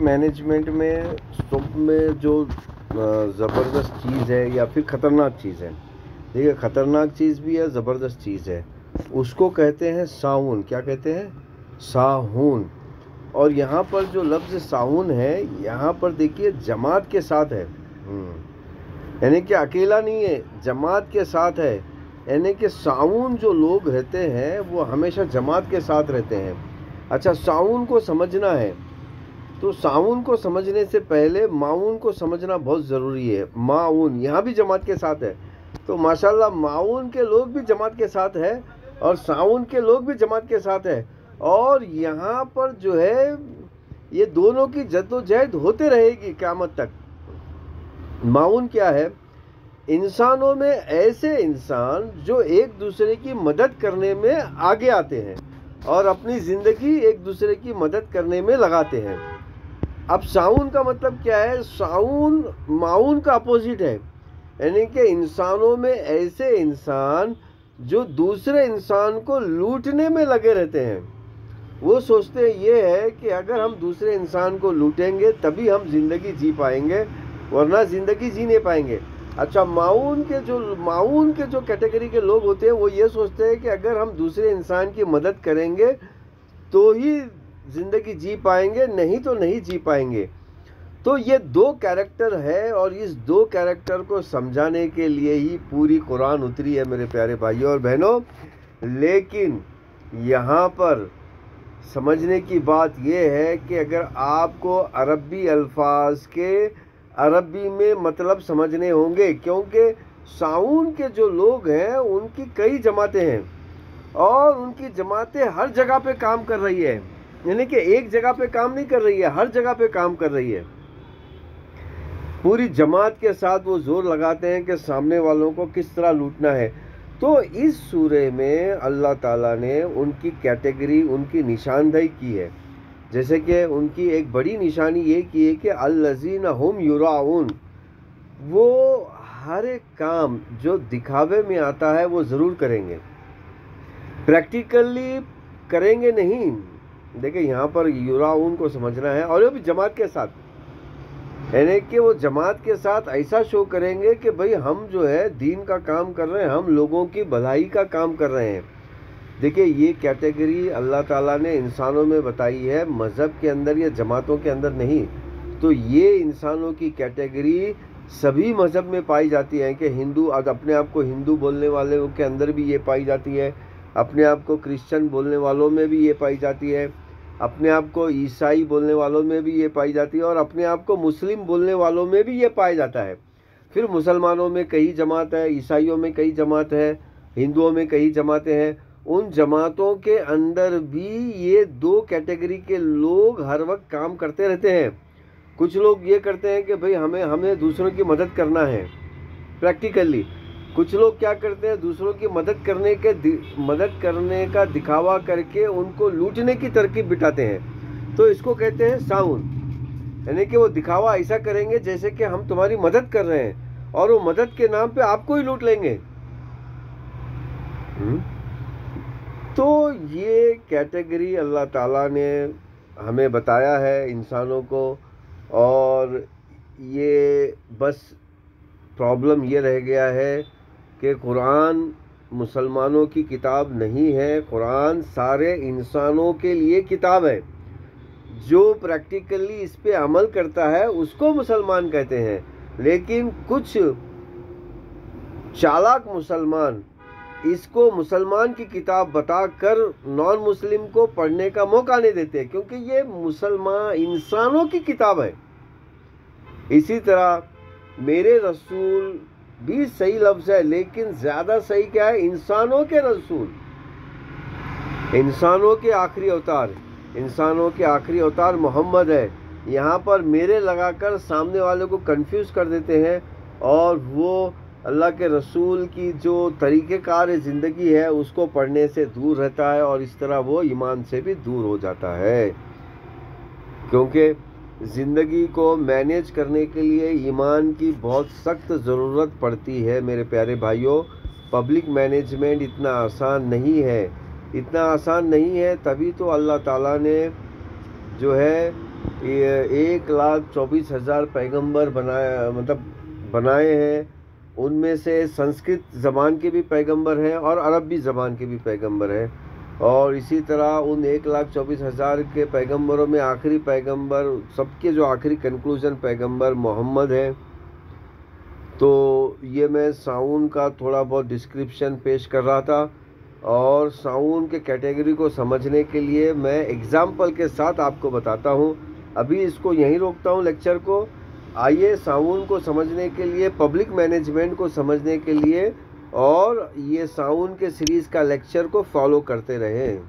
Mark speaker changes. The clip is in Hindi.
Speaker 1: मैनेजमेंट में सब में जो ज़बरदस्त चीज़ है या फिर ख़तरनाक चीज़ है, देखिए ख़तरनाक चीज़ भी है, ज़बरदस्त चीज़ है, उसको कहते हैं साउन। क्या कहते हैं? साहुन। और यहाँ पर जो लफ्ज़ साउन है, यहाँ पर देखिए जमात के साथ है, यानी कि अकेला नहीं है, जमात के साथ है। यानी कि साउन जो लोग रहते हैं वो हमेशा जमात के साथ रहते हैं। अच्छा, साउन को समझना है तो साउन को समझने से पहले माउन को समझना बहुत ज़रूरी है। माउन यहाँ भी जमात के साथ है, तो माशाल्लाह माउन के लोग भी जमात के साथ है और साउन के लोग भी जमात के साथ है। और यहाँ पर जो है ये दोनों की जद्दोजहद होते रहेगी क़यामत तक। माउन क्या है? इंसानों में ऐसे इंसान जो एक दूसरे की मदद करने में आगे आते हैं और अपनी ज़िंदगी एक दूसरे की मदद करने में लगाते हैं। अब साउन का मतलब क्या है? साउन माउन का अपोजिट है, यानी कि इंसानों में ऐसे इंसान जो दूसरे इंसान को लूटने में लगे रहते हैं। वो सोचते हैं ये है कि अगर हम दूसरे इंसान को लूटेंगे तभी हम ज़िंदगी जी पाएंगे, वरना ज़िंदगी जी नहीं पाएंगे। अच्छा, माउन के जो कैटेगरी के लोग होते हैं वो ये सोचते हैं कि अगर हम दूसरे इंसान की मदद करेंगे तो ही ज़िंदगी जी पाएंगे, नहीं तो नहीं जी पाएंगे। तो ये दो कैरेक्टर है और इस दो कैरेक्टर को समझाने के लिए ही पूरी कुरान उतरी है मेरे प्यारे भाइयों और बहनों। लेकिन यहाँ पर समझने की बात यह है कि अगर आपको अरबी अल्फाज के अरबी में मतलब समझने होंगे, क्योंकि साउन के जो लोग हैं उनकी कई जमातें हैं और उनकी जमातें हर जगह पे काम कर रही है, यानी कि एक जगह पे काम नहीं कर रही है, हर जगह पे काम कर रही है। पूरी जमात के साथ वो जोर लगाते हैं कि सामने वालों को किस तरह लूटना है। तो इस सूरे में अल्लाह ताला ने उनकी कैटेगरी, उनकी निशानदेही की है। जैसे कि उनकी एक बड़ी निशानी ये की है कि अल्लज़ीना हुम युराऊन, वो हर एक काम जो दिखावे में आता है वो ज़रूर करेंगे, प्रैक्टिकली करेंगे नहीं। देखिए यहाँ पर युराऊन को समझना है, और वो भी जमात के साथ, यानी कि वो जमात के साथ ऐसा शो करेंगे कि भाई हम जो है दीन का काम कर रहे हैं, हम लोगों की भलाई का काम कर रहे हैं। देखिए ये कैटेगरी अल्लाह ताला ने इंसानों में बताई है, मज़हब के अंदर या जमातों के अंदर नहीं। तो ये इंसानों की कैटेगरी सभी मज़हब में पाई जाती है कि हिंदू, अपने आप को हिंदू बोलने वालों के अंदर भी ये पाई जाती है, अपने आप को क्रिश्चियन बोलने वालों में भी ये पाई जाती है, अपने आप को ईसाई बोलने वालों में भी ये पाई जाती है और अपने आप को मुस्लिम बोलने वालों में भी ये पाया जाता है। फिर मुसलमानों में कई जमात है, ईसाइयों में कई जमात है, हिंदुओं में कई जमातें हैं। उन जमातों के अंदर भी ये दो कैटेगरी के लोग हर वक्त काम करते रहते हैं। कुछ लोग ये करते हैं कि भाई हमें दूसरों की मदद करना है प्रैक्टिकली। कुछ लोग क्या करते हैं, दूसरों की मदद करने का दिखावा करके उनको लूटने की तरकीब बिठाते हैं। तो इसको कहते हैं साउन, यानी कि वो दिखावा ऐसा करेंगे जैसे कि हम तुम्हारी मदद कर रहे हैं और वो मदद के नाम पे आपको ही लूट लेंगे। तो ये कैटेगरी अल्लाह ताला ने हमें बताया है इंसानों को, और ये बस प्रॉब्लम ये रह गया है कि कुरान मुसलमानों की किताब नहीं है, कुरान सारे इंसानों के लिए किताब है। जो प्रैक्टिकली इस पे अमल करता है उसको मुसलमान कहते हैं, लेकिन कुछ चालाक मुसलमान इसको मुसलमान की किताब बताकर नॉन मुस्लिम को पढ़ने का मौका नहीं देते, क्योंकि ये मुसलमान इंसानों की किताब है। इसी तरह मेरे रसूल भी सही लफ्ज़ है, लेकिन ज़्यादा सही क्या है, इंसानों के रसूल, इंसानों के आखिरी अवतार, इंसानों के आखिरी अवतार मोहम्मद है। यहाँ पर मेरे लगाकर सामने वाले को कंफ्यूज कर देते हैं और वो अल्लाह के रसूल की जो तरीक़ेकार ज़िंदगी है उसको पढ़ने से दूर रहता है और इस तरह वो ईमान से भी दूर हो जाता है। क्योंकि ज़िंदगी को मैनेज करने के लिए ईमान की बहुत सख्त ज़रूरत पड़ती है मेरे प्यारे भाइयों। पब्लिक मैनेजमेंट इतना आसान नहीं है, इतना आसान नहीं है। तभी तो अल्लाह ताला ने जो है ये 1,24,000 पैगंबर बनाए हैं। उनमें से संस्कृत ज़बान के भी पैगंबर हैं और अरबी ज़बान के भी पैगंबर हैं। और इसी तरह उन 1,24,000 के पैगंबरों में आखिरी पैगंबर, सबके जो आखिरी कंक्लूजन पैगंबर मोहम्मद हैं। तो ये मैं साउन का थोड़ा बहुत डिस्क्रिप्शन पेश कर रहा था, और साउन के कैटेगरी को समझने के लिए मैं एग्जाम्पल के साथ आपको बताता हूँ। अभी इसको यहीं रोकता हूँ लेक्चर को। आइए साउन को समझने के लिए, पब्लिक मैनेजमेंट को समझने के लिए, और ये साउन के सीरीज़ का लेक्चर को फॉलो करते रहें।